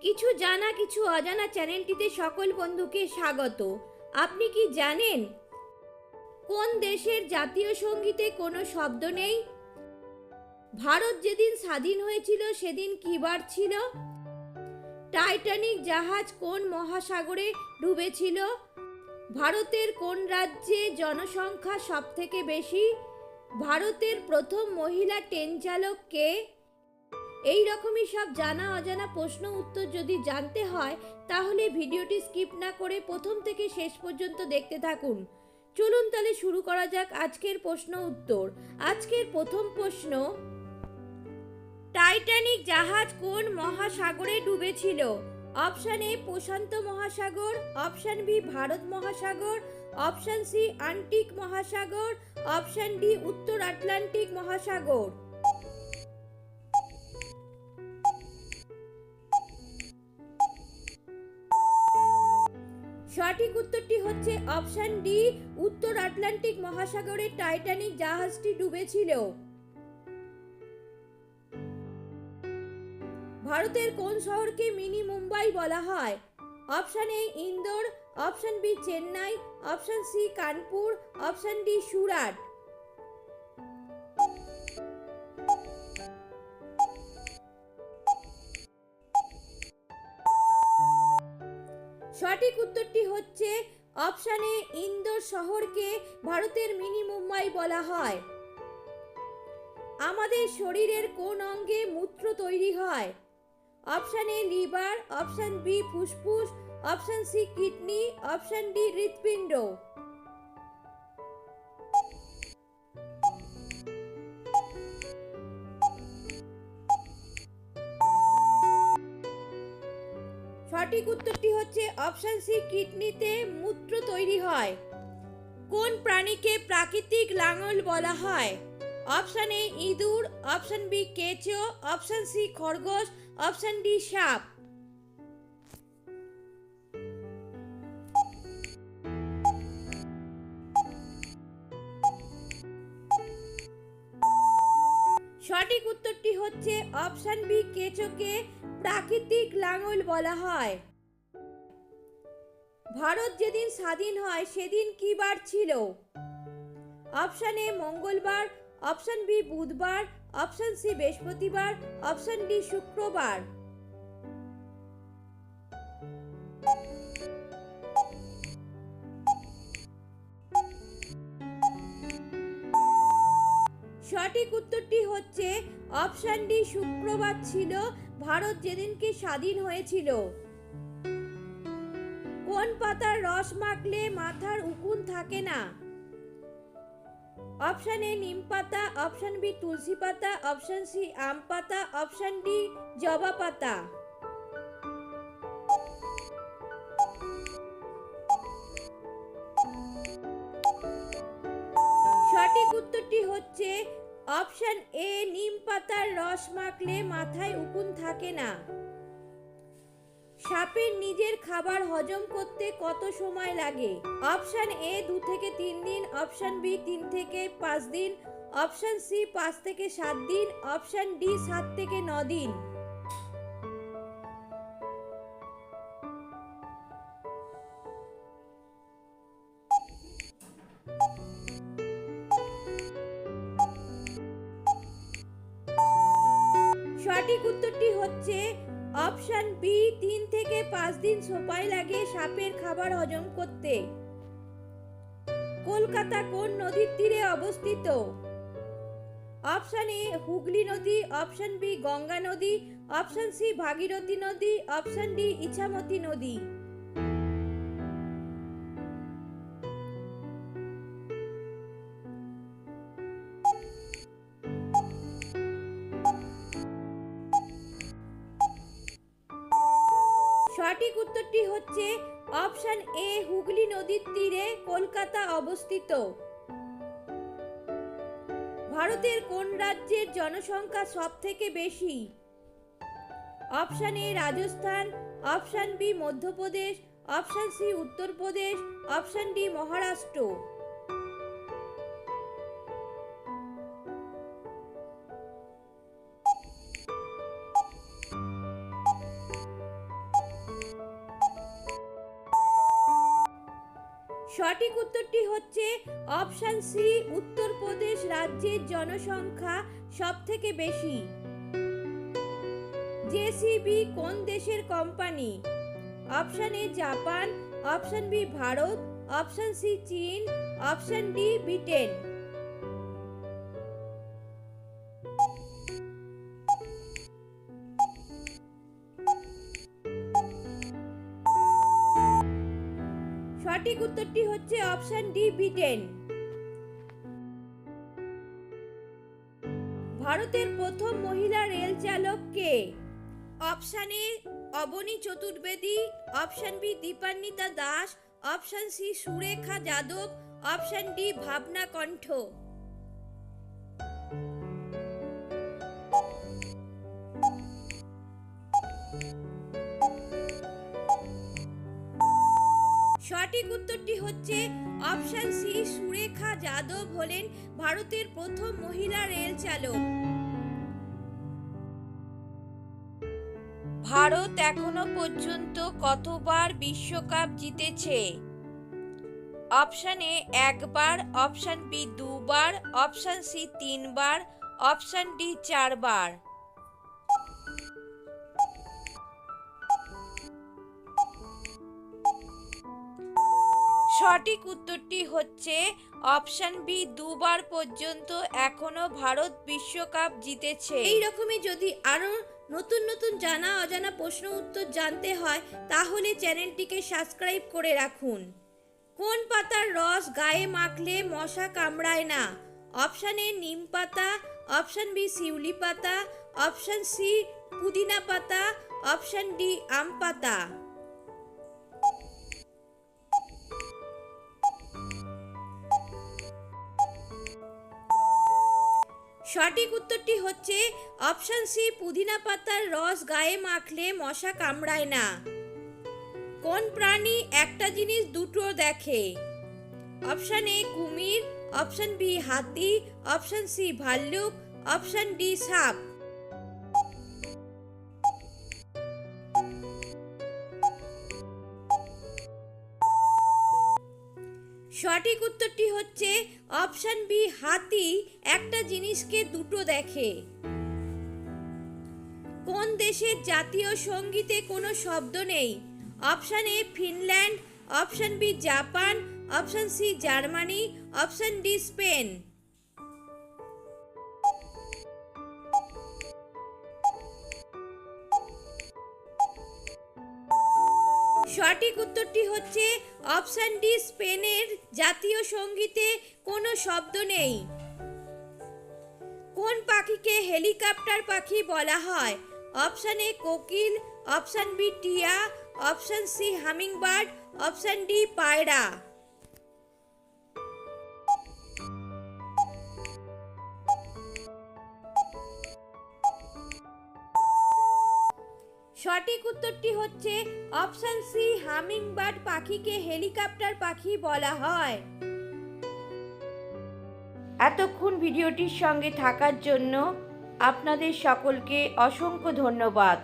কিছু জানা কিছু অজানা চ্যানেলটিতে সকল বন্ধুকে স্বাগত। আপনি কি জানেন কোন দেশের জাতীয় সঙ্গীতে কোনো শব্দ নেই? ভারত যেদিন স্বাধীন হয়েছিল সেদিন কী বার ছিল? টাইটানিক জাহাজ কোন মহাসাগরে ডুবেছিল? ভারতের কোন রাজ্যে জনসংখ্যা সবথেকে বেশি? ভারতের প্রথম মহিলা ট্রেন চালক কে? এই রকমই সব জানা অজানা প্রশ্ন উত্তর যদি জানতে হয় তাহলে ভিডিওটি স্কিপ না করে প্রথম থেকে শেষ পর্যন্ত দেখতে থাকুন। চলুন তাহলে শুরু করা যাক আজকের প্রশ্ন উত্তর। আজকের প্রথম প্রশ্ন, টাইটানিক জাহাজ কোন মহাসাগরে ডুবেছিল? অপশন এ প্রশান্ত মহাসাগর, অপশন বি ভারত মহাসাগর, অপশন সি আর্কটিক মহাসাগর, অপশন ডি উত্তর আটলান্টিক মহাসাগর। সঠিক উত্তরটি হচ্ছে অপশন ডি, উত্তর আটলান্টিক মহাসাগরে টাইটানিক জাহাজটি ডুবেছিল। ভারতের কোন শহরকে মিনি মুম্বাই বলা হয়? Option A Indore, option B Chennai, option C Kanpur, option D Surat. সঠিক উত্তরটি হচ্ছে অপশন এ ইন্দোর শহরকে ভারতের মিনি মুম্বাই বলা হয়। আমাদের শরীরের কোন অঙ্গে মূত্র তৈরি হয়? Option A liver, option B ফুসফুস, option C kidney, option D হৃৎপিণ্ড। সঠিক উত্তরটি হচ্ছে অপশন সি কিডনিতে মূত্র তৈরি হয়। কোন প্রাণীকে প্রাকৃতিক লাঙল বলা হয়? অপশন এ ইঁদুর, অপশন বি কেঁচো, অপশন সি খরগোশ, অপশন ডি সাপ। সঠিক উত্তরটি হচ্ছে অপশন বি কেঁচোকে প্রাকৃতিক লাঙল বলা হয়। ভারত যেদিন স্বাধীন হয় সেদিন কী বার ছিল? অপশন এ মঙ্গলবার, অপশন বি বুধবার, অপশন সি বৃহস্পতিবার, অপশন ডি শুক্রবার। সঠিক উত্তরটি হচ্ছে অপশন ডি শুক্রবার ছিল ভারত যেদিনকে স্বাধীন হয়েছিল। কোন পাতার রস মাখলে মাথার উকুন থাকে না? অপশন এ নিম পাতা, অপশন বি তুলসী পাতা, অপশন সি আম পাতা, অপশন ডি জবা পাতা। সঠিক উত্তরটি হচ্ছে অপশন এ নিম পাতার রস মাখলে মাথায় উকুন থাকে না। সাপের নিজের খাবার হজম করতে কত সময় লাগে? অপশন এ 2 থেকে 3 দিন, অপশন বি 3 থেকে 5 দিন, অপশন সি 5 থেকে 7 দিন, অপশন ডি 7 থেকে 9 দিন। সঠিক উত্তরটি হচ্ছে অপশন বি 3 থেকে 5 দিন সময় লাগে সাপের খাবার হজম করতে। কলকাতা কোন নদীর তীরে অবস্থিত? অপশন এ হুগলি নদী, অপশন বি গঙ্গা নদী, অপশন সি ভাগীরথী নদী, অপশন ডি ইছামতি নদী। সঠিক উত্তরটি হচ্ছে অপশন এ হুগলি নদীর তীরে কলকাতা অবস্থিত। ভারতের কোন রাজ্যের জনসংখ্যা সবথেকে বেশি? Option A Rajasthan, option B Madhya Pradesh, option C Uttar Pradesh, option D Maharashtra. সঠিক উত্তরটি হচ্ছে অপশন সি, উত্তরপ্রদেশ রাজ্যের জনসংখ্যা সবথেকে বেশি। জেসিবি কোন দেশের company? Option A Japan, option B Bharat, option C চীন, অপশন ডি ব্রিটেন। সঠিক উত্তরটি হচ্ছে অপশন ডি ব্রিটেন। ভারতের প্রথম মহিলা রেল চালক কে? Option A Abani Chaturvedi, option B Dipanwita Das, option C Surekha Yadav, option D Bhawana Kanth. সঠিক উত্তরটি হচ্ছে অপশন সি, সুরেখা যাদব হলেন ভারতের প্রথম মহিলা রেল চালক। ভারত এখনো পর্যন্ত কতবার বিশ্বকাপ জিতেছে? অপশন এ একবার, অপশন বি দুবার, অপশন সি তিনবার, অপশন ডি চারবার। সঠিক উত্তরটি হচ্ছে অপশন বি দুবার পর্যন্ত এখনো ভারত বিশ্বকাপ জিতেছে। এই রকমই যদি আরো নতুন নতুন জানা অজানা প্রশ্ন উত্তর জানতে হয় তাহলে চ্যানেলটিকে সাবস্ক্রাইব করে রাখুন। কোন পাতার রস গায়ে মাখলে মশা কামড়ায় না? অপশন এ নিম পাতা, অপশন বি শিউলি পাতা, অপশন সি পুদিনা পাতা, অপশন ডি আম পাতা। সঠিক উত্তরটি হচ্ছে অপশন সি, পুদিনা পাতার রস গায়ে মাখলে মশা কামড়ায় না। কোন প্রাণী একটা জিনিস দুটো দেখে? অপশন এ কুমির, অপশন বি হাতি, অপশন সি ভাল্লুক, অপশন ডি সাপ। সঠিক উত্তরটি হচ্ছে অপশন বি হাতি একটা জিনিসকে দুটো দেখে। কোন দেশের জাতীয় সঙ্গীতে কোনো শব্দ নেই? Option A Finland, option B Japan, option C Germany, option D Spain. সঠিক উত্তরটি হচ্ছে অপশন ডি স্পেনের জাতীয় সঙ্গীতে কোনো শব্দ নেই। কোন পাখিকে হেলিকপ্টার পাখি বলা হয়? অপশন এ কোকিল, অপশন বি টিয়া, option C hummingbird, option D পায়রা। সঠিক উত্তরটি হচ্ছে অপশন সি, হামিংবার্ড পাখিকে হেলিকপ্টার পাখি বলা হয়। এতক্ষণ ভিডিওটির সঙ্গে থাকার জন্য আপনাদের সকলকে অসংখ্য ধন্যবাদ।